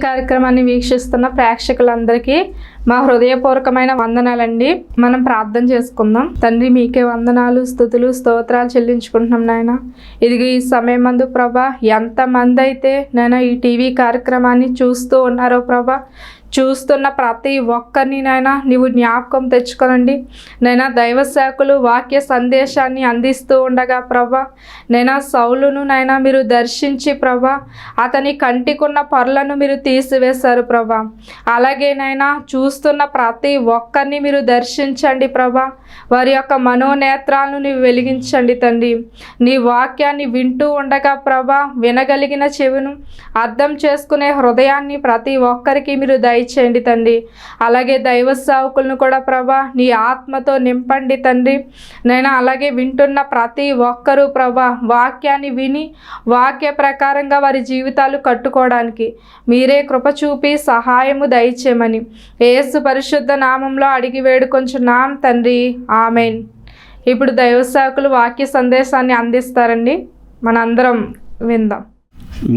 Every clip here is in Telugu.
కార్యక్రమాన్ని వీక్షిస్తున్న ప్రేక్షకులందరికీ మా హృదయపూర్వకమైన వందనాలండి. మనం ప్రార్థన చేసుకుందాం. తండ్రి, మీకే వందనాలు, స్తుతులు, స్తోత్రాలు చెల్లించుకుంటున్నాం నాయన. ఇదిగో ఈ సమయం మందు ప్రభా, ఎంతమంది అయితే నేను ఈ టీవీ కార్యక్రమాన్ని చూస్తూ ఉన్నారో ప్రభా, చూస్తున్న ప్రతి ఒక్కరిని నాయన నీవు జ్ఞాపకం తెచ్చుకోనండి. నైనా దైవ సేవకులు వాక్య సందేశాన్ని అందిస్తూ ఉండగా ప్రభా, నైనా సౌలును నాయన మీరు దర్శించి ప్రభా, అతని కంటికున్న పొరలను మీరు తీసివేశారు ప్రభా. అలాగే నైనా చూస్తున్న ప్రతి ఒక్కరిని మీరు దర్శించండి ప్రభా. వారి యొక్క మనోనేత్రాలను నీవు వెలిగించండి తండ్రి. నీ వాక్యాన్ని వింటూ ఉండగా ప్రభా, వినగలిగిన చెవును, అర్థం చేసుకునే హృదయాన్ని ప్రతి ఒక్కరికి మీరు దయచేయండి తండ్రి. అలాగే దైవ సేవకులను కూడా ప్రభా నీ ఆత్మతో నింపండి తండ్రి. నైనా అలాగే వింటున్న ప్రతి ఒక్కరూ ప్రభా వాక్యాన్ని విని వాక్య ప్రకారంగా వారి జీవితాలు కట్టుకోవడానికి మీరే కృప చూపి సహాయము దయచేయమని యేసు పరిశుద్ధ నామంలో అడిగి వేడుకొంచున్నాం తండ్రి, ఆమెన్. ఇప్పుడు దైవ సేవకులు వాక్య సందేశాన్ని అందిస్తారండి. మనందరం విందాం.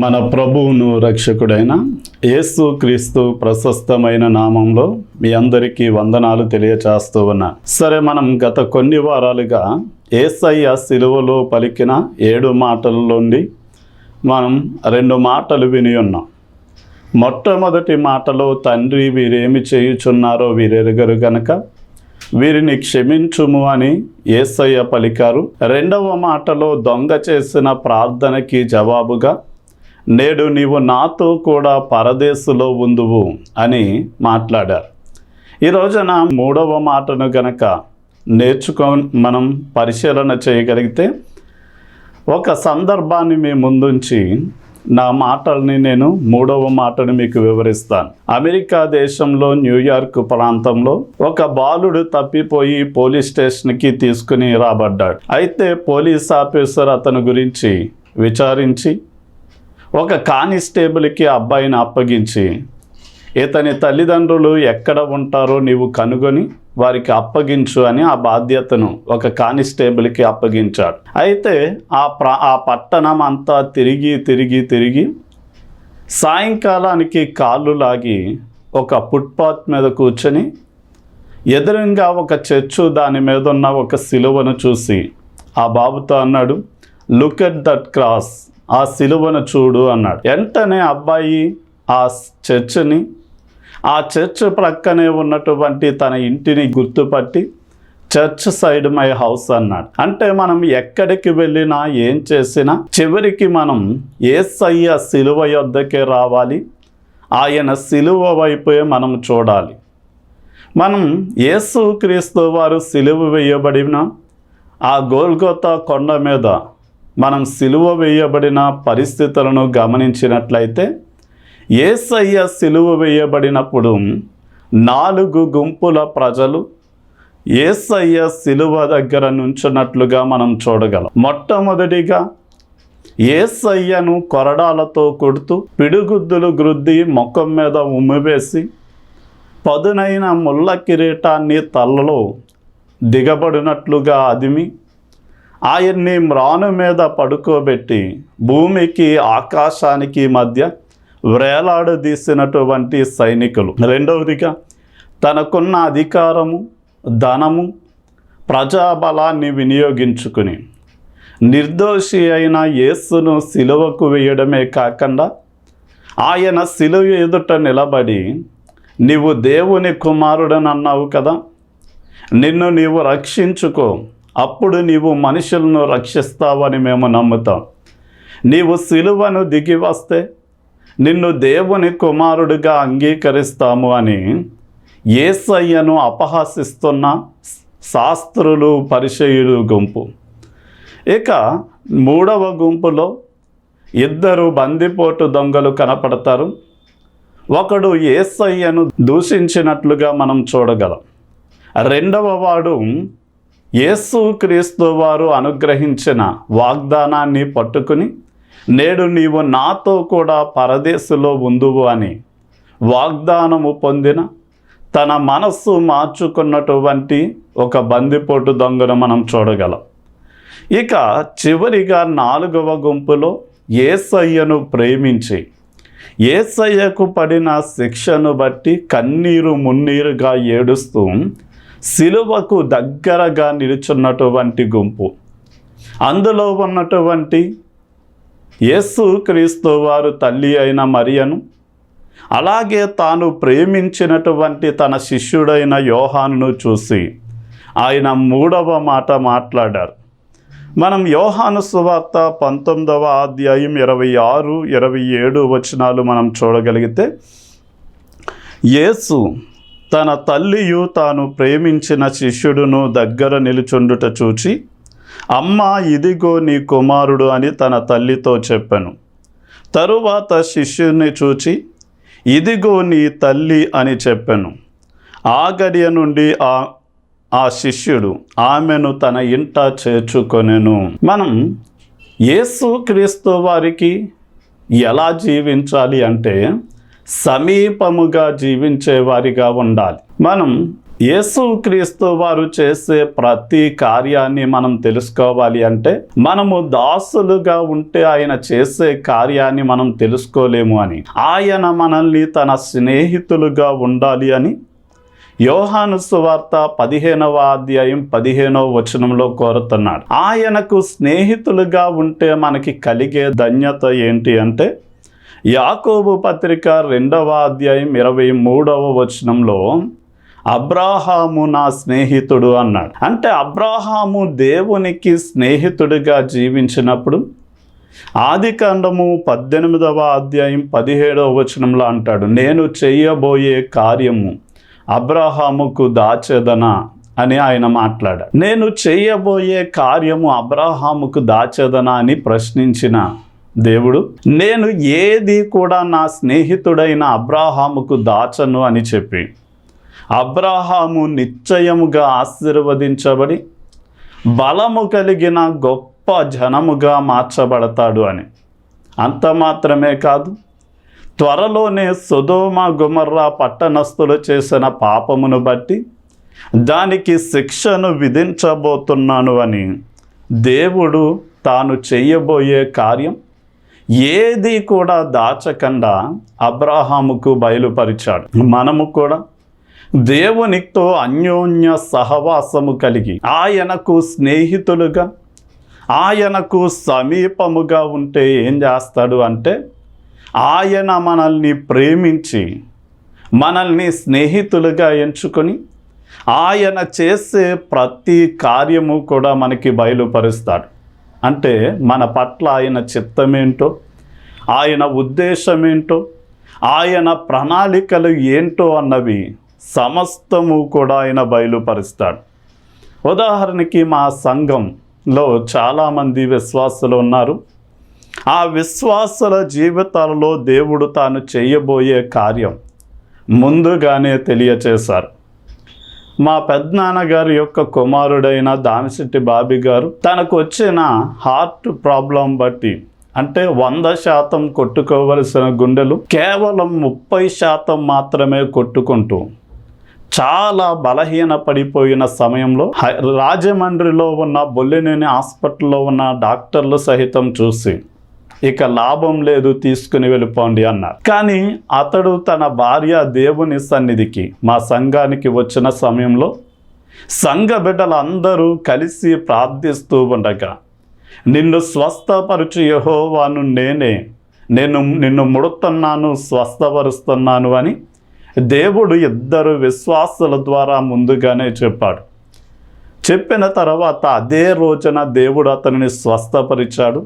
మన ప్రభువును రక్షకుడైన యేసు క్రీస్తు ప్రశస్తమైన నామంలో మీ అందరికీ వందనాలు తెలియచేస్తూ ఉన్నా. సరే, మనం గత కొన్ని వారాలుగా యేసయ్య సిలువలో పలికిన 7 మాటల్లోండి మనం 2 మాటలు విని ఉన్నాం. మొట్టమొదటి మాటలో తండ్రి వీరేమి చేయుచున్నారో వీరెరుగరు గనక వీరిని క్షమించుము అని యేసయ్య పలికారు. 2వ మాటలో దొంగ చేసిన ప్రార్థనకి జవాబుగా నేడు నీవు నాతో కూడా పరదేశులో ఉందువు అని మాట్లాడారు. ఈ రోజున 3వ మాటను గనక మనం పరిశీలన చేయగలిగితే, ఒక సందర్భాన్ని మీ ముందుంచి నా మాటల్ని నేను 3వ మాటను మీకు వివరిస్తాను. అమెరికా దేశంలో న్యూయార్క్ ప్రాంతంలో ఒక బాలుడు తప్పిపోయి పోలీస్ స్టేషన్కి తీసుకుని రాబడ్డాడు. అయితే పోలీస్ ఆఫీసర్ అతని గురించి విచారించి ఒక కానిస్టేబుల్కి అబ్బాయిని అప్పగించి, ఇతని తల్లిదండ్రులు ఎక్కడ ఉంటారో నీవు కనుగొని వారికి అప్పగించు అని ఆ బాధ్యతను ఒక కానిస్టేబుల్కి అప్పగించాడు. అయితే ఆ పట్టణం అంతా తిరిగి సాయంకాలానికి కాళ్ళు లాగి ఒక ఫుట్పాత్ మీద కూర్చొని ఎదురుగా ఒక చర్చు, దాని మీద ఉన్న ఒక సిలువను చూసి ఆ బాబుతో అన్నాడు, లుక్ ఎట్ దట్ క్రాస్, ఆ సిలువను చూడు అన్నాడు. వెంటనే అబ్బాయి ఆ చర్చ్ ప్రక్కనే ఉన్నటువంటి తన ఇంటిని గుర్తుపట్టి చర్చ్ సైడ్ మై హౌస్ అన్నాడు. అంటే మనం ఎక్కడికి వెళ్ళినా ఏం చేసినా చివరికి మనం యేసయ్య సిలువ యొద్దకే రావాలి. ఆయన సిలువ వైపే మనం చూడాలి. మనం యేసు క్రీస్తు వారు సిలువ వేయబడిన ఆ గోల్గోతా కొండ మీద మనం సిలువ వేయబడిన పరిస్థితులను గమనించినట్లయితే, యేసయ్య సిలువ వేయబడినప్పుడు 4 గుంపుల ప్రజలు యేసయ్య సిలువ దగ్గర నుంచున్నట్లుగా మనం చూడగలం. మొట్టమొదటిగా యేసయ్యను కొరడాలతో కొడుతూ పిడుగుద్దులు గ్రుద్ది ముఖం మీద ఉమ్మివేసి పదునైన ముళ్ళ కిరీటాన్ని తలలో దిగబడినట్లుగా అదిమి ఆయన్ని మ్రాను మీద పడుకోబెట్టి భూమికి ఆకాశానికి మధ్య వ్రేలాడదీసినటువంటి సైనికులు. రెండవదిగా తనకున్న అధికారము, ధనము, ప్రజాబలాన్ని వినియోగించుకుని నిర్దోషి అయిన యేసును సిలువకు వేయడమే కాకుండా ఆయన సిలువ ఎదుట నిలబడి, నీవు దేవుని కుమారుడనన్నావు కదా, నిన్ను నీవు రక్షించుకో, అప్పుడు నీవు మనుషులను రక్షిస్తావని మేము నమ్ముతాం. నీవు సిలువను దిగి వస్తే నిన్ను దేవుని కుమారుడిగా అంగీకరిస్తాము అని యేసయ్యను అపహాసిస్తున్న శాస్త్రులు, పరిసయ్యులు గుంపు. ఇక 3వ గుంపులో 2 బందిపోటు దొంగలు కనపడతారు. ఒకడు యేసయ్యను దూషించినట్లుగా మనం చూడగలం. 2వ వాడు యేసు క్రీస్తు వారు అనుగ్రహించిన వాగ్దానాన్ని పట్టుకుని, నేడు నీవు నాతో కూడా పరదేశులో ఉందువు అని వాగ్దానము పొందిన, తన మనస్సు మార్చుకున్నటువంటి ఒక బందిపోటు దొంగను మనం చూడగలం. ఇక చివరిగా 4వ గుంపులో యేసయ్యను ప్రేమించి యేసయ్యకు పడిన శిక్షను బట్టి కన్నీరు మున్నీరుగా ఏడుస్తూ సిలువకు దగ్గరగా నిలుచున్నటువంటి గుంపు, అందులో ఉన్నటువంటి యేసు క్రీస్తు వారు తల్లి అయిన మరియను, అలాగే తాను ప్రేమించినటువంటి తన శిష్యుడైన యోహానును చూసి ఆయన మూడవ మాట మాట్లాడారు. మనం యోహాను సువార్త 19వ అధ్యాయం 26, 27 వచనాలు మనం చూడగలిగితే, యేసు తన తల్లియు తాను ప్రేమించిన శిష్యుడును దగ్గర నిలుచుండుట చూచి, అమ్మా ఇదిగో నీ కుమారుడు అని తన తల్లితో చెప్పాను. తరువాత శిష్యుని చూచి, ఇదిగో నీ తల్లి అని చెప్పాను. ఆ గడియ నుండి ఆ శిష్యుడు ఆమెను తన ఇంట చేర్చుకొనెను. మనం యేసు క్రీస్తు వారికి ఎలా జీవించాలి అంటే సమీపముగా జీవించే వారిగా ఉండాలి. మనం యేసు క్రీస్తు వారు చేసే ప్రతి కార్యాన్ని మనం తెలుసుకోవాలి అంటే మనము దాసులుగా ఉంటే ఆయన చేసే కార్యాన్ని మనం తెలుసుకోలేము అని, ఆయన మనల్ని తన స్నేహితులుగా ఉండాలి అని యోహాను సువార్త 15వ అధ్యాయం 15వ వచనంలో కోరుతున్నాడు. ఆయనకు స్నేహితులుగా ఉంటే మనకి కలిగే ధన్యత ఏంటి అంటే, యాకోబు పత్రిక 2వ అధ్యాయం 23వ వచనంలో అబ్రాహాము నా స్నేహితుడు అన్నాడు. అంటే అబ్రాహాము దేవునికి స్నేహితుడిగా జీవించినప్పుడు ఆదికాండము 18వ అధ్యాయం 17వ వచనంలో అంటాడు, నేను చేయబోయే కార్యము అబ్రాహాముకు దాచేదనా అని ఆయన మాట్లాడాడు. నేను చేయబోయే కార్యము అబ్రాహాముకు దాచేదనా అని ప్రశ్నించిన దేవుడు, నేను ఏది కూడా నా స్నేహితుడైన అబ్రాహాముకు దాచను అని చెప్పి, అబ్రాహాము నిశ్చయముగా ఆశీర్వదించబడి బలము కలిగిన గొప్ప జనముగా మార్చబడతాడు అని. అంత మాత్రమే కాదు, త్వరలోనే సొదొమ గొమొర్రా పట్టణస్థులు చేసిన పాపమును బట్టి దానికి శిక్షను విధించబోతున్నాను అని దేవుడు తాను చేయబోయే కార్యం ఏది కూడా దాచకుండా అబ్రాహాముకు బయలుపరిచాడు. మనము కూడా దేవునితో అన్యోన్య సహవాసము కలిగి ఆయనకు స్నేహితులుగా, ఆయనకు సమీపముగా ఉంటే ఏం చేస్తాడు అంటే, ఆయన మనల్ని ప్రేమించి మనల్ని స్నేహితులుగా ఎంచుకొని ఆయన చేసే ప్రతి కార్యము కూడా మనకి బయలుపరుస్తాడు. అంటే మన పట్ల ఆయన చిత్తమేంటో, ఆయన ఉద్దేశమేంటో, ఆయన ప్రణాళికలు ఏంటో అన్నవి సమస్తము కూడా ఆయన బయలుపరుస్తాడు. ఉదాహరణకి మా సంఘంలో చాలామంది విశ్వాసులు ఉన్నారు. ఆ విశ్వాసుల జీవితాలలో దేవుడు తాను చేయబోయే కార్యం ముందుగానే తెలియచేశారు. మా పెద్దనాన్నగారి యొక్క కుమారుడైన దామిశెట్టి బాబీ గారు తనకు వచ్చిన హార్ట్ ప్రాబ్లం బట్టి, అంటే 100% కొట్టుకోవలసిన గుండెలు కేవలం 30% మాత్రమే కొట్టుకుంటూ చాలా బలహీన పడిపోయిన సమయంలో రాజమండ్రిలో ఉన్న బొల్లినేని హాస్పిటల్లో ఉన్న డాక్టర్లు సహితం చూసి, ఇక లాభం లేదు, తీసుకుని వెళ్ళిపోండి అన్నారు. కానీ అతడు తన భార్య దేవుని సన్నిధికి, మా సంఘానికి వచ్చిన సమయంలో సంఘ బిడ్డలందరూ కలిసి ప్రార్థిస్తూ ఉండగా, నిన్ను స్వస్థపరచు యెహోవాను నేనే, నిన్ను ముడుతున్నాను, స్వస్థపరుస్తున్నాను అని దేవుడు 2 విశ్వాసుల ద్వారా ముందుగానే చెప్పాడు. చెప్పిన తర్వాత అదే రోజున దేవుడు అతనిని స్వస్థపరిచాడు.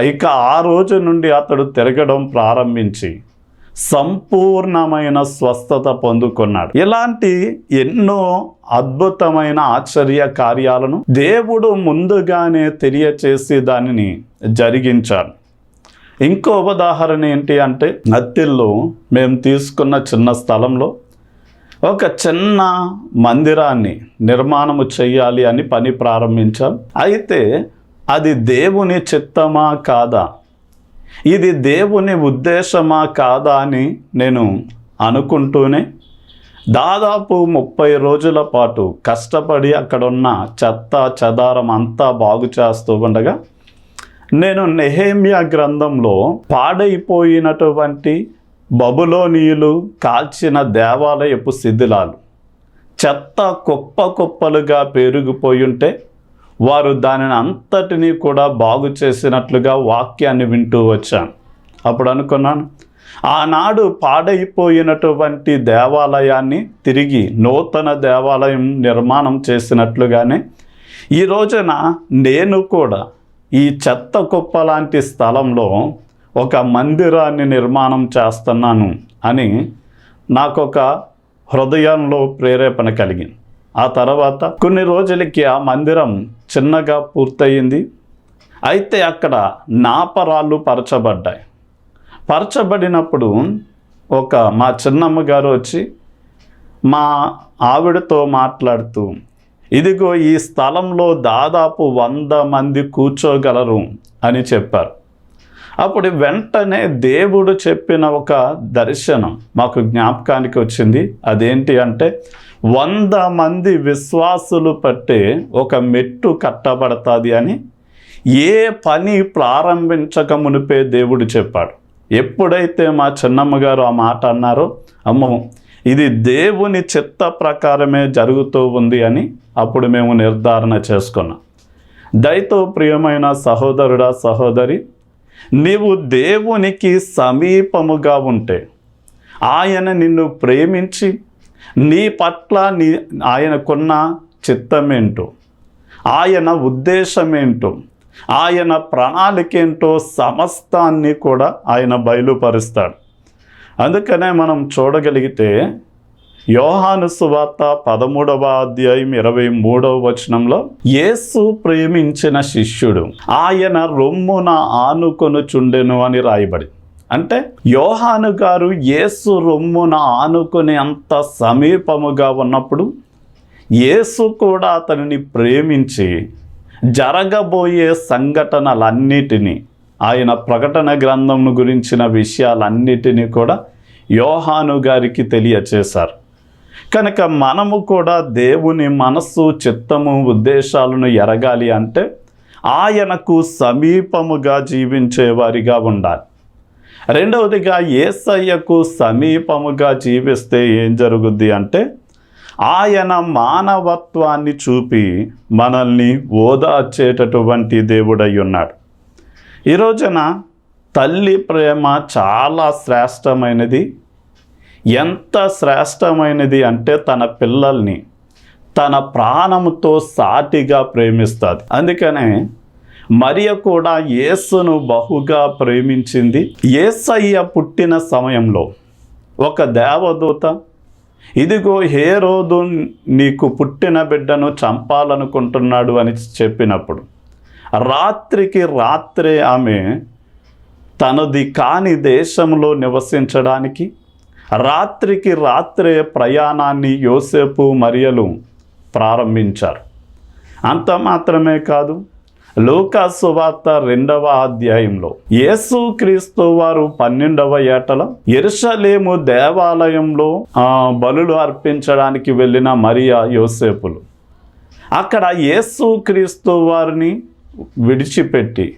ఇక ఆ రోజు నుండి అతడు తిరగడం ప్రారంభించి సంపూర్ణమైన స్వస్థత పొందుకున్నాడు. ఇలాంటి ఎన్నో అద్భుతమైన ఆశ్చర్య కార్యాలను దేవుడు ముందుగానే తెలియచేసి దానిని జరిగించాడు. ఇంకో ఉదాహరణ ఏంటి అంటే, అత్తిల్లో మేము తీసుకున్న చిన్న స్థలంలో ఒక చిన్న మందిరాన్ని నిర్మాణము చేయాలి అని పని ప్రారంభించాం. అయితే అది దేవుని చిత్తమా కాదా, ఇది దేవుని ఉద్దేశమా కాదా అని నేను అనుకుంటూనే దాదాపు 30 రోజుల పాటు కష్టపడి అక్కడున్న చెత్త చెదారం అంతా బాగు చేస్తూ ఉండగా నేను నెహెమ్యా గ్రంథంలో పాడైపోయినటువంటి బబులోనీయులు కాల్చిన దేవాలయపు శిథిలాలు చెత్త కుప్పలుగా పెరిగిపోయి ఉంటే వారు దానిని అంతటినీ కూడా బాగు చేసినట్లుగా వాక్యాన్ని వింటూ వచ్చాను. అప్పుడు అనుకున్నాను, ఆనాడు పాడైపోయినటువంటి దేవాలయాన్ని తిరిగి నూతన దేవాలయం నిర్మాణం చేసినట్లుగానే ఈ రోజున నేను కూడా ఈ చెత్త కుప్ప లాంటి స్థలంలో ఒక మందిరాన్ని నిర్మాణం చేస్తున్నాను అని నాకొక హృదయంలో ప్రేరేపణ కలిగింది. ఆ తర్వాత కొన్ని రోజులకి ఆ మందిరం చిన్నగా పూర్తయింది. అయితే అక్కడ నాపరాళ్ళు పరచబడినప్పుడు మా చిన్నమ్మ గారు వచ్చి మా ఆవిడతో మాట్లాడుతూ, ఇదిగో ఈ స్థలంలో దాదాపు 100 మంది కూర్చోగలరు అని చెప్పారు. అప్పుడు వెంటనే దేవుడు చెప్పిన ఒక దర్శనం మాకు జ్ఞాపకానికి వచ్చింది. అదేంటి అంటే 100 మంది విశ్వాసులు పట్టే ఒక మెట్టు కట్టబడతాది అని ఏ పని ప్రారంభించక మునిపే దేవుడు చెప్పాడు. ఎప్పుడైతే మా చిన్నమ్మ గారు ఆ మాట అన్నారో, అమ్మో ఇది దేవుని చిత్త ప్రకారమే జరుగుతూ ఉంది అని అప్పుడు మేము నిర్ధారణ చేసుకున్నాం. దయతో ప్రియమైన సహోదరుడా, సహోదరి, నీవు దేవునికి సమీపముగా ఉంటే ఆయన నిన్ను ప్రేమించి నీ పట్ల ఆయనకున్న చిత్తమేంటో, ఆయన ఉద్దేశమేంటో, ఆయన ప్రణాళికేంటో సమస్తాన్ని కూడా ఆయన బయలుపరుస్తాడు. అందుకనే మనం చూడగలిగితే యోహాను సువార్త 13వ అధ్యాయం 23వ వచనంలో, యేసు ప్రేమించిన శిష్యుడు ఆయన రొమ్మున ఆనుకొనుచుండెను అని రాయబడి. అంటే యోహాను గారు యేసు రొమ్మున ఆనుకుని అంత సమీపముగా ఉన్నప్పుడు యేసు కూడా అతనిని ప్రేమించి జరగబోయే సంఘటనలన్నిటినీ, ఆయన ప్రకటన గ్రంథం గురించిన విషయాలన్నిటినీ కూడా యోహాను గారికి తెలియచేశారు. కనుక మనము కూడా దేవుని మనస్సు, చిత్తము, ఉద్దేశాలను ఎరగాలి అంటే ఆయనకు సమీపముగా జీవించేవారిగా ఉండాలి. రెండవదిగా, యేసయ్యకు సమీపముగా జీవిస్తే ఏం జరుగుద్ది అంటే ఆయన మానవత్వాన్ని చూపి మనల్ని ఓదార్చేటటువంటి దేవుడై ఉన్నాడు. ఈ రోజున తల్లి ప్రేమ చాలా శ్రేష్టమైనది. ఎంత శ్రేష్టమైనది అంటే తన పిల్లల్ని తన ప్రాణముతో సాటిగా ప్రేమిస్తుంది. అందుకనే మరియ కూడా యేసును బహుగా ప్రేమించింది. యేసయ్య పుట్టిన సమయంలో ఒక దేవదూత, ఇదిగో హేరోదు నీకు పుట్టిన బిడ్డను చంపాలనుకుంటున్నాడు అని చెప్పినప్పుడు రాత్రికి రాత్రే ఆమె తనది కాని దేశంలో నివసించడానికి రాత్రికి రాత్రే ప్రయాణాన్ని యోసేపు మరియలు ప్రారంభించారు. అంత మాత్రమే కాదు, లూకా సువార్త 2వ అధ్యాయంలో యేసుక్రీస్తు వారు 12వ ఏటల యెరూషలేము దేవాలయంలో బలులు అర్పించడానికి వెళ్ళిన మరియా, యోసేపులు అక్కడ యేసుక్రీస్తు వారిని విడిచిపెట్టి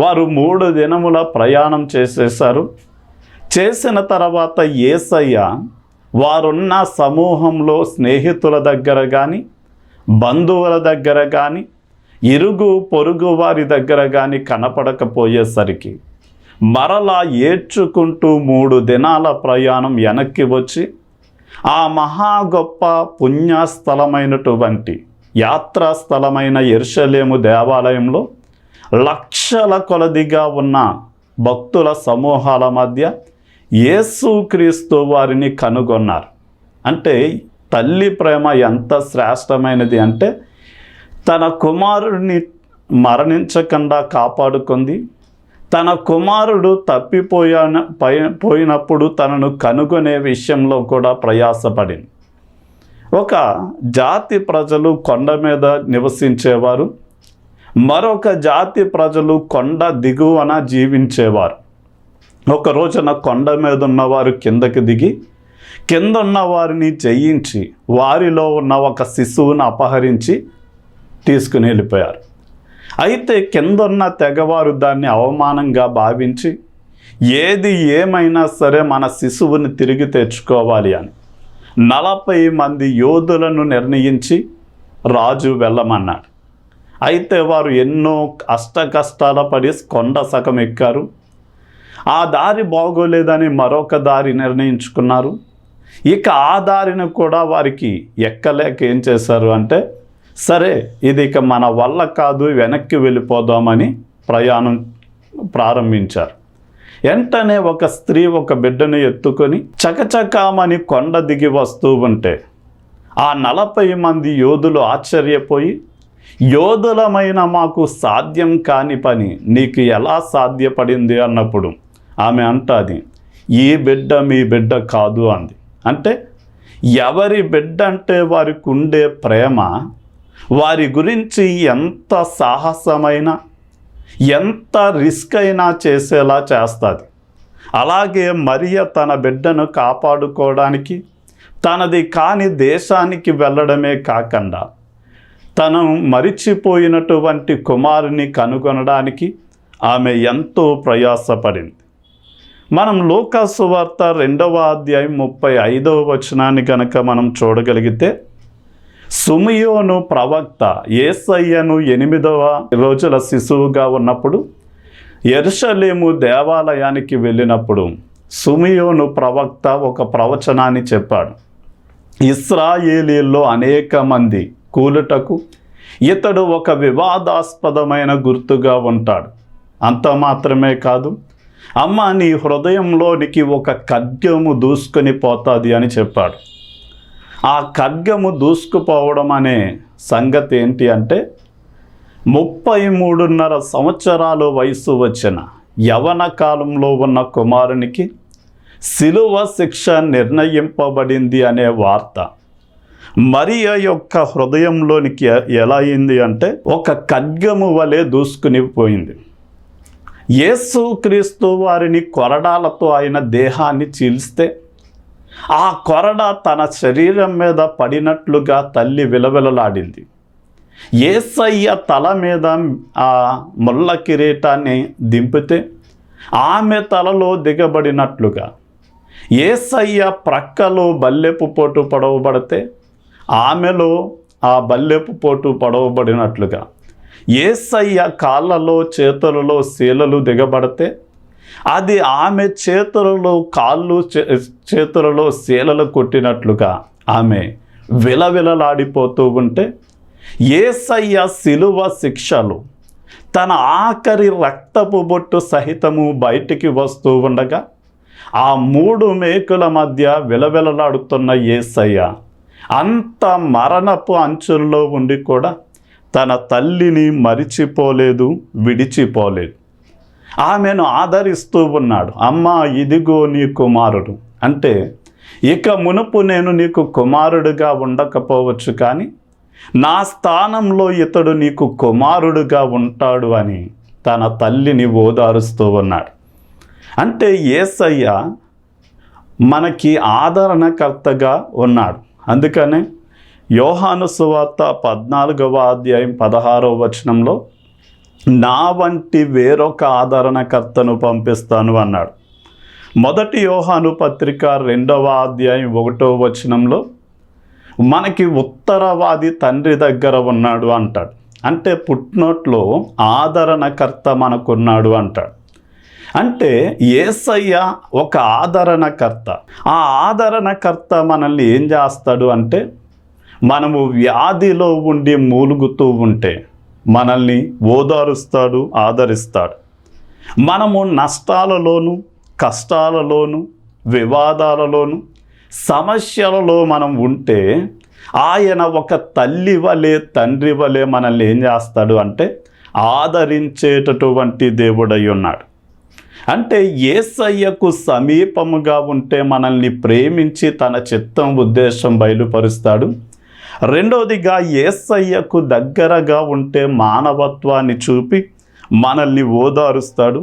వారు 3 దినముల ప్రయాణం చేసేశారు. చేసిన తర్వాత యేసయ్య వారున్న సమూహంలో స్నేహితుల దగ్గర కానీ, బంధువుల దగ్గర కానీ, ఇరుగు పొరుగు వారి దగ్గర కానీ కనపడకపోయేసరికి మరలా ఏడ్చుకుంటూ 3 దినాల ప్రయాణం వెనక్కి వచ్చి ఆ మహా గొప్ప పుణ్యస్థలమైనటువంటి యాత్రాస్థలమైన యెరూషలేము దేవాలయంలో లక్షల కొలదిగా ఉన్న భక్తుల సమూహాల మధ్య యేసుక్రీస్తు వారిని కనుగొన్నారు. అంటే తల్లి ప్రేమ ఎంత శ్రేష్టమైనది అంటే తన కుమారుడిని మరణించకుండా కాపాడుకుంది. తన కుమారుడు పోయినప్పుడు తనను కనుగొనే విషయంలో కూడా ప్రయాసపడింది. ఒక జాతి ప్రజలు కొండ మీద నివసించేవారు, మరొక జాతి ప్రజలు కొండ దిగువన జీవించేవారు. ఒక రోజున కొండ మీద ఉన్నవారు కిందకి దిగి కింద ఉన్న వారిని జయించి వారిలో ఉన్న ఒక శిశువును అపహరించి తీసుకుని వెళ్ళిపోయారు. అయితే కిందున్న తెగవారు దాన్ని అవమానంగా భావించి ఏది ఏమైనా సరే మన శిశువుని తిరిగి తెచ్చుకోవాలి అని 40 మంది యోధులను నిర్ణయించి రాజు వెళ్ళమన్నాడు. అయితే వారు ఎన్నో కష్టాల పడి కొండ సగం ఎక్కారు. ఆ దారి బాగోలేదని మరొక దారి నిర్ణయించుకున్నారు. ఇక ఆ దారిని కూడా వారికి ఎక్కలేక ఏం చేశారు అంటే, సరే ఇది ఇక మన వల్ల కాదు, వెనక్కి వెళ్ళిపోదామని ప్రయాణం ప్రారంభించారు. వెంటనే ఒక స్త్రీ ఒక బిడ్డను ఎత్తుకొని చకచకామని కొండ దిగి వస్తూ ఉంటే ఆ 40 మంది యోధులు ఆశ్చర్యపోయి, యోధులమైన మాకు సాధ్యం కాని పని నీకు ఎలా సాధ్యపడింది అన్నప్పుడు ఆమె అంటాది, ఈ బిడ్డ మీ బిడ్డ కాదు అంది. అంటే ఎవరి బిడ్డ అంటే వారికి ఉండే ప్రేమ వారి గురించి ఎంత సాహసమైన ఎంత రిస్క్ అయినా చేసేలా చేస్తుంది. అలాగే మరియ తన బిడ్డను కాపాడుకోవడానికి తనది కాని దేశానికి వెళ్ళడమే కాకుండా తను మరిచిపోయినటువంటి కుమారుని కనుగొనడానికి ఆమె ఎంతో ప్రయాసపడింది. మనం లూకా సువార్త 2వ అధ్యాయం 35వ వచనాన్ని కనుక మనం చూడగలిగితే, సుమియోను ప్రవక్త యేసయ్యను 8వ రోజుల శిశువుగా ఉన్నప్పుడు యెరూషలేము దేవాలయానికి వెళ్ళినప్పుడు సుమియోను ప్రవక్త ఒక ప్రవచనాన్ని చెప్పాడు. ఇశ్రాయేలీల్లో అనేక మంది కూలుటకు ఇతడు ఒక వివాదాస్పదమైన గుర్తుగా ఉంటాడు. అంత మాత్రమే కాదు, అమ్మ నీ హృదయంలోనికి ఒక ఖడ్గము దూసుకొని పోతుంది అని చెప్పాడు. ఆ ఖడ్గము దూసుకుపోవడం అనే సంగతి ఏంటి అంటే, 33.5 సంవత్సరాలు వయసు వచ్చిన యవన కాలంలో ఉన్న కుమారునికి శిలువ శిక్ష నిర్ణయింపబడింది అనే వార్త మరియ యొక్క హృదయంలోనికి ఎలా అయింది అంటే, ఒక ఖడ్గము వలె దూసుకుని పోయింది. యేసుక్రీస్తు వారిని కొరడాలతో ఆయన దేహాన్ని చీల్స్తే ఆ కొరడ తన శరీరం మీద పడినట్లుగా తల్లి విలవిలలాడింది. యేసయ్య తల మీద ఆ ముళ్ళ కిరీటాన్ని దింపితే ఆమె తలలో దిగబడినట్లుగా, యేసయ్య ప్రక్కలో బల్లెపు పోటు పొడవబడితే ఆమెలో ఆ బల్లెపు పోటు పొడవబడినట్లుగా, యేసయ్య కాళ్ళలో చేతులలో శీలలు దిగబడితే అది ఆమె చేతులలో కాళ్ళు చేతులలో శీలలు కొట్టినట్లుగా ఆమె విలవిలలాడిపోతూ ఉంటే, యేసయ్య శిలువ శిక్షలు తన ఆఖరి రక్తపు బొట్టు సహితము బయటికి వస్తూ ఉండగా ఆ 3 మేకుల మధ్య విలవిలలాడుతున్న యేసయ్య అంత మరణపు అంచుల్లో ఉండి కూడా తన తల్లిని మరిచిపోలేదు, విడిచిపోలేదు. ఆమెను ఆదరిస్తూ ఉన్నాడు. అమ్మా ఇదిగో నీ కుమారుడు. అంటే ఇక మునుపు నేను నీకు కుమారుడుగా ఉండకపోవచ్చు, కానీ నా స్థానంలో ఇతడు నీకు కుమారుడుగా ఉంటాడు అని తన తల్లిని ఓదారుస్తూ ఉన్నాడు. అంటే యేసయ్య మనకి ఆదరణకర్తగా ఉన్నాడు. అందుకనే యోహాను సువార్త 14వ అధ్యాయం 16వ వచనంలో నా వంటి వేరొక ఆదరణకర్తను పంపిస్తాను అన్నాడు. 1 యోహాను పత్రిక 2వ అధ్యాయం 1వ వచనంలో మనకి ఉత్తరవాది తండ్రి దగ్గర ఉన్నాడు అంటాడు. అంటే పుట్టినోట్లో ఆదరణకర్త మనకున్నాడు అంటాడు. అంటే యేసయ్య ఒక ఆదరణకర్త. ఆ ఆదరణకర్త మనల్ని ఏం చేస్తాడు అంటే, మనము వ్యాధిలో ఉండి మూలుగుతూ ఉంటే మనల్ని ఓదారుస్తాడు, ఆదరిస్తాడు. మనము నష్టాలలోను కష్టాలలోను వివాదాలలోను సమస్యలలో మనం ఉంటే ఆయన ఒక తల్లి వలె తండ్రి వలె మనల్ని ఏం చేస్తాడు అంటే ఆదరించేటటువంటి దేవుడై ఉన్నాడు. అంటే యేసయ్యకు సమీపముగా ఉంటే మనల్ని ప్రేమించి తన చిత్తం ఉద్దేశం బయలుపరుస్తాడు. రెండవదిగా యేసయ్యకు దగ్గరగా ఉంటే మానవత్వాన్ని చూపి మనల్ని ఓదారుస్తాడు.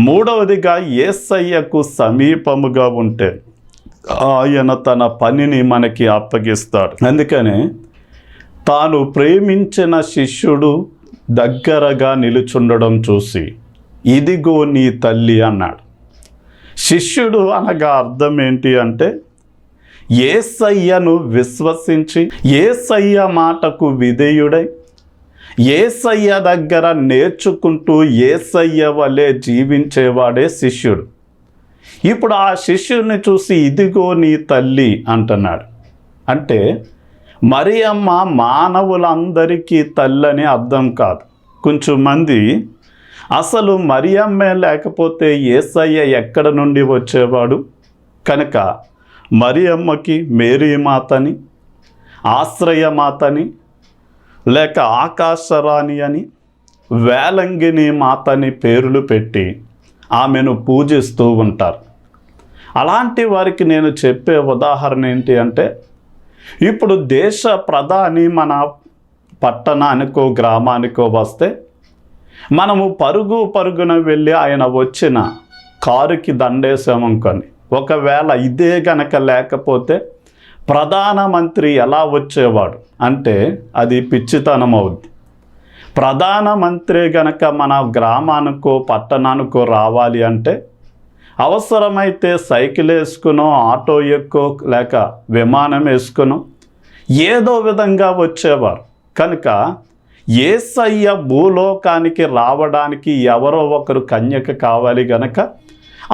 మూడవదిగా యేసయ్యకు సమీపముగా ఉంటే ఆయన తన పనిని మనకి అప్పగిస్తాడు. అందుకనే తాను ప్రేమించిన శిష్యుడు దగ్గరగా నిలుచుండడం చూసి ఇదిగో నీ తల్లి అన్నాడు. శిష్యుడు అనగా అర్థం ఏంటి అంటే, యేసయ్యను విశ్వసించి యేసయ్య మాటకు విధేయుడై యేసయ్య దగ్గర నేర్చుకుంటూ యేసయ్య వలె జీవించేవాడే శిష్యుడు. ఇప్పుడు ఆ శిష్యుడిని చూసి ఇదిగో నీ తల్లి అంటున్నాడు. అంటే మరియమ్మ మానవులందరికీ తల్లని అర్థం కాదు. కొంచెం మంది అసలు మరియమ్మే లేకపోతే యేసయ్య ఎక్కడ నుండి వచ్చేవాడు, కనుక మరియమ్మకి మేరీ మాతని, ఆశ్రయమాతని, లేక ఆకాశరాణి అని, వేలంగిని మాతని పేర్లు పెట్టి ఆమెను పూజిస్తూ ఉంటారు. అలాంటి వారికి నేను చెప్పే ఉదాహరణ ఏంటి అంటే, ఇప్పుడు దేశ ప్రధాని మన పట్టణానికో గ్రామానికో వస్తే మనము పరుగున వెళ్ళి ఆయన వచ్చిన కారుకి దండేసామనుకోండి. ఒకవేళ ఇదే గనక లేకపోతే ప్రధానమంత్రి ఎలా వచ్చేవాడు అంటే అది పిచ్చితనం అవుద్ది. ప్రధానమంత్రి గనక మన గ్రామానికో పట్టణానికో రావాలి అంటే అవసరమైతే సైకిల్ వేసుకునో, ఆటో ఎక్కో, లేక విమానం వేసుకునో ఏదో విధంగా వచ్చేవారు. కనుక యేసయ్య భూలోకానికి రావడానికి ఎవరో ఒకరు కన్యక కావాలి గనక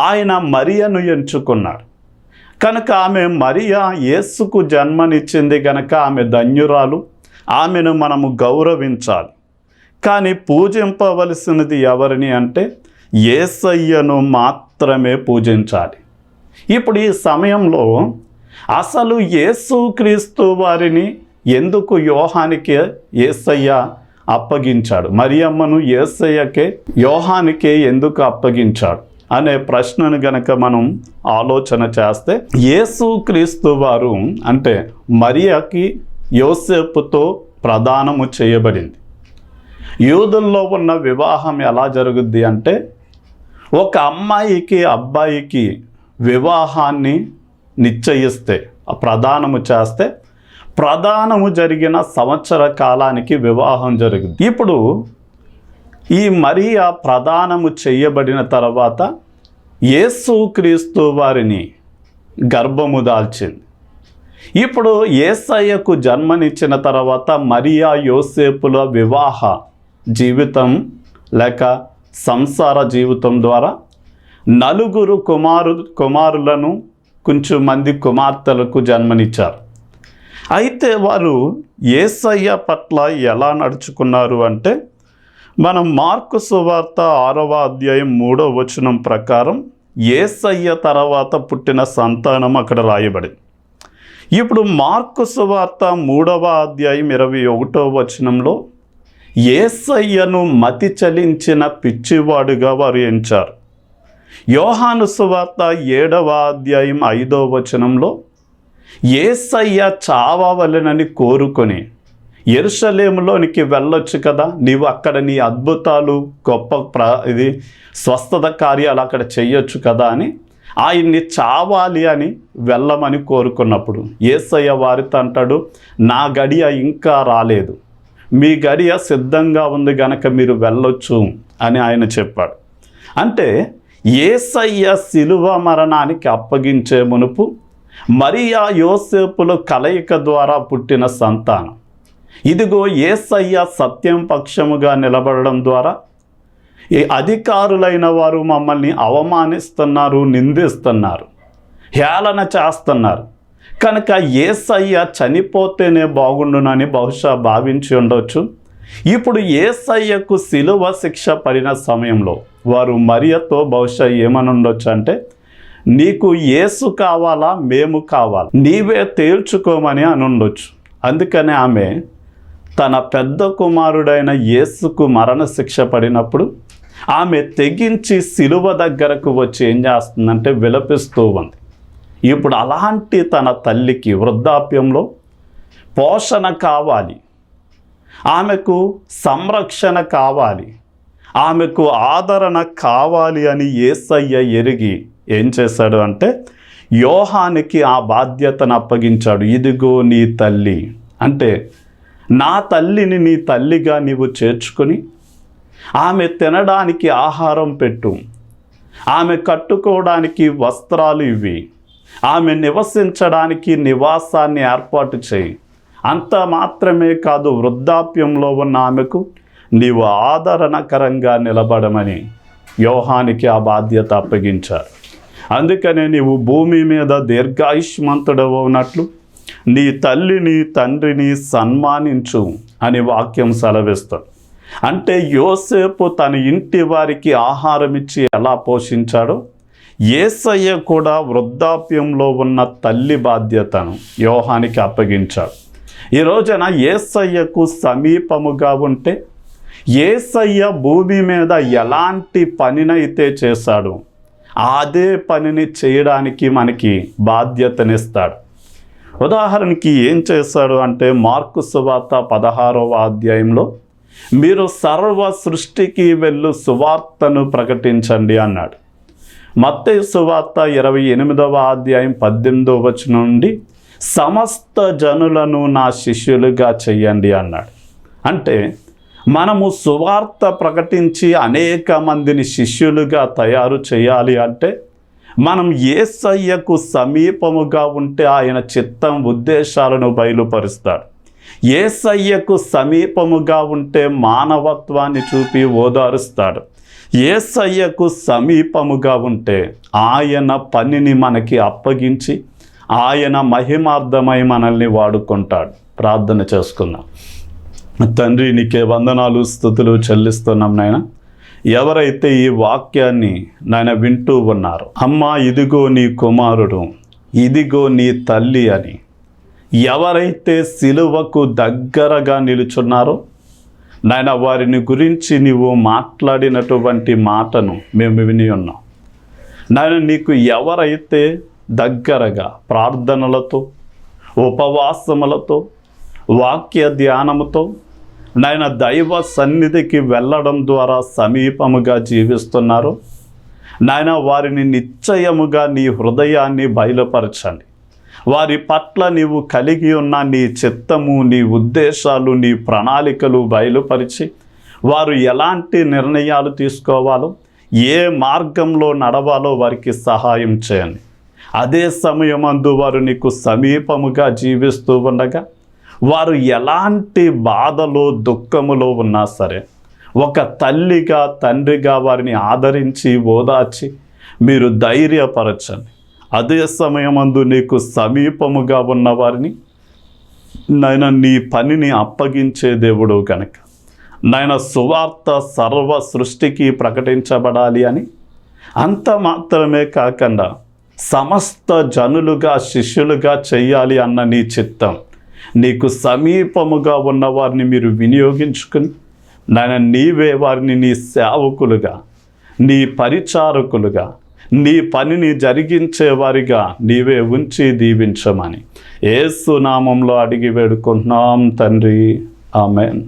ఆయన మరియను ఎంచుకున్నాడు. కనుక ఆమె మరియ యేసుకు జన్మనిచ్చింది గనక ఆమె ధన్యురాలు, ఆమెను మనము గౌరవించాలి. కానీ పూజింపవలసినది ఎవరిని అంటే యేసయ్యను మాత్రమే పూజించాలి. ఇప్పుడు ఈ సమయంలో అసలు యేసుక్రీస్తు వారిని ఎందుకు యోహానికే యేసయ్య అప్పగించాడు, మరియమ్మను యేసయ్యకే యోహానికే ఎందుకు అప్పగించాడు అనే ప్రశ్నను గనక మనం ఆలోచన చేస్తే, యేసుక్రీస్తు వారు అంటే మరియకి యోసేపుతో ప్రదానము చేయబడింది. యూదుల్లో ఉన్న వివాహం ఎలా జరుగుద్ది అంటే, ఒక అమ్మాయికి అబ్బాయికి వివాహాన్ని నిశ్చయిస్తే ప్రదానము చేస్తే ప్రదానము జరిగిన సంవత్సర కాలానికి వివాహం జరుగుతుంది. ఇప్పుడు ఈ మరియ ప్రదానము చేయబడిన తర్వాత యేసుక్రీస్తు వారిని గర్భము దాల్చింది. ఇప్పుడు యేసయ్యకు జన్మనిచ్చిన తర్వాత మరియా యోసేపుల వివాహ జీవితం లేక సంసార జీవితం ద్వారా 4 కుమారులను కొంచెం మంది కుమార్తెలకు జన్మనిచ్చారు. అయితే వారు యేసయ్య పట్ల ఎలా నడుచుకున్నారు అంటే, మనం మార్కు సువార్త 6వ అధ్యాయం 3వ వచనం ప్రకారం యేసయ్య తర్వాత పుట్టిన సంతానం అక్కడ రాయబడింది. ఇప్పుడు మార్కు సువార్త 3వ అధ్యాయం 21వ వచనంలో యేసయ్యను మతి చలించిన పిచ్చివాడుగా వారు ఎంచారు. యోహాను సువార్త 7వ అధ్యాయం 5వ వచనంలో యేసయ్య చావవలెనని కోరుకొని యెరూషలేములోనికి వెళ్ళొచ్చు కదా, నీవు అక్కడ నీ అద్భుతాలు గొప్ప ఇది స్వస్థత కార్యాలు అక్కడ చెయ్యొచ్చు కదా అని ఆయన్ని చావాలి అని వెళ్ళమని కోరుకున్నప్పుడు యేసయ్య వారితో అంటాడు, నా గడియ ఇంకా రాలేదు, మీ గడియ సిద్ధంగా ఉంది గనక మీరు వెళ్ళొచ్చు అని ఆయన చెప్పాడు. అంటే యేసయ్య శిలువ మరణానికి అప్పగించే మునుపు మరియా యోసేపుల కలయిక ద్వారా పుట్టిన సంతానం. ఇదిగో యేసయ్య సత్యం పక్షముగా నిలబడడం ద్వారా ఈ అధికారులైన వారు మమ్మల్ని అవమానిస్తున్నారు, నిందిస్తున్నారు, హేళన చేస్తున్నారు. కనుక యేసయ్య చనిపోతేనే బాగుండునని బహుశా భావించి ఉండొచ్చు. ఇప్పుడు యేసయ్యకు శిలువ శిక్ష పడిన సమయంలో వారు మరియతో బహుశా ఏమని ఉండొచ్చు అంటే, నీకు యేసు కావాలా మేము కావాలా, నీవే తేల్చుకోమని అని ఉండొచ్చు. అందుకనే ఆమె తన పెద్ద కుమారుడైన యేసుకు మరణశిక్ష పడినప్పుడు ఆమె తెగించి శిలువ దగ్గరకు వచ్చి ఏం చేస్తుందంటే విలపిస్తూ ఉంది. ఇప్పుడు అలాంటి తన తల్లికి వృద్ధాప్యంలో పోషణ కావాలి, ఆమెకు సంరక్షణ కావాలి, ఆమెకు ఆదరణ కావాలి అని యేసయ్య ఎరిగి ఏం చేశాడు అంటే యోహానికి ఆ బాధ్యతను అప్పగించాడు. ఇదిగో నీ తల్లి అంటే నా తల్లిని నీ తల్లిగా నీవు చేర్చుకొని ఆమె తినడానికి ఆహారం పెట్టు, ఆమె కట్టుకోవడానికి వస్త్రాలు ఇవ్వి, ఆమె నివసించడానికి నివాసాన్ని ఏర్పాటు చేయి. అంత మాత్రమే కాదు, వృద్ధాప్యంలో ఉన్న ఆమెకు నీవు ఆదరణకరంగా నిలబడమని యోహానికి ఆ బాధ్యత అప్పగించారు. అందుకనే నీవు భూమి మీద దీర్ఘాయుష్మంతుడవు ఉన్నట్లు నీ తల్లిని తండ్రిని సన్మానించు అని వాక్యం సెలవిస్తాడు. అంటే యోసేపు తన ఇంటి వారికి ఆహారం ఇచ్చి ఎలా పోషించాడో, యేసయ్య కూడా వృద్ధాప్యంలో ఉన్న తల్లి బాధ్యతను యోహానికి అప్పగించాడు. ఈ రోజున యేసయ్యకు సమీపముగా ఉంటే, యేసయ్య భూమి మీద ఎలాంటి పనినైతే చేశాడో అదే పనిని చేయడానికి మనకి బాధ్యతనిస్తాడు. ఉదాహరణకి ఏం చేశాడు అంటే, మార్కు సువార్త 16వ అధ్యాయంలో మీరు సర్వ సృష్టికి వెళ్ళు సువార్తను ప్రకటించండి అన్నాడు. మత్తయి సువార్త 28వ అధ్యాయం 18వ వచనం నుండి సమస్త జనులను నా శిష్యులుగా చెయ్యండి అన్నాడు. అంటే మనము సువార్త ప్రకటించి అనేక మందిని శిష్యులుగా తయారు చేయాలి అంటే మనం యేసయ్యకు సమీపముగా ఉంటే ఆయన చిత్తం ఉద్దేశాలను బయలుపరుస్తాడు. యేసయ్యకు సమీపముగా ఉంటే మానవత్వాన్ని చూపి ఓదారుస్తాడు. యేసయ్యకు సమీపముగా ఉంటే ఆయన పనిని మనకి అప్పగించి ఆయన మహిమార్థమై మనల్ని వాడుకుంటాడు. ప్రార్థన చేసుకుందాం. తండ్రి, నీకే వందనాలు స్తుతులు చెల్లిస్తున్నాం నాయన. ఎవరైతే ఈ వాక్యాన్ని నాయన వింటూ ఉన్నారో, అమ్మ ఇదిగో నీ కుమారుడు, ఇదిగో నీ తల్లి అని ఎవరైతే సిలువకు దగ్గరగా నిలుచున్నారో నాయన, వారిని గురించి నీవు మాట్లాడినటువంటి మాటను మేము విని ఉన్నాం నాయన. నీకు ఎవరైతే దగ్గరగా ప్రార్థనలతో, ఉపవాసములతో, వాక్య ధ్యానముతో నాయన దైవ సన్నిధికి వెళ్ళడం ద్వారా సమీపముగా జీవిస్తున్నారో నాయన, వారిని నిశ్చయముగా నీ హృదయాన్ని బయలుపరచండి. వారి పట్ల నీవు కలిగి ఉన్న నీ చిత్తము, నీ ఉద్దేశాలు, నీ ప్రణాళికలు బయలుపరిచి వారు ఎలాంటి నిర్ణయాలు తీసుకోవాలో, ఏ మార్గంలో నడవాలో వారికి సహాయం చేయండి. అదే సమయమందు వారు నీకు సమీపముగా జీవిస్తూ ఉండగా వారు ఎలాంటి బాధలో దుఃఖములో ఉన్నా సరే ఒక తల్లిగా తండ్రిగా వారిని ఆదరించి ఓదార్చి మీరు ధైర్యపరచండి. అదే సమయమందు నీకు సమీపముగా ఉన్న వారిని నాయన నీ పనిని అప్పగించే దేవుడు కనుక నాయన సువార్త సర్వ సృష్టికి ప్రకటించబడాలి అని, అంత మాత్రమే కాకుండా సమస్త జనులుగా శిష్యులుగా చెయ్యాలి అన్న నీ చిత్తం, నీకు సమీపముగా ఉన్న వారిని మీరు వినియోగించుకుని నాయన నీవే వారిని నీ సేవకులుగా, నీ పరిచారకులుగా, నీ పనిని జరిగించేవారిగా నీవే ఉంచి దీవించమని యేసు నామంలో అడిగి వేడుకుంటున్నాం తండ్రి. ఆమేన్.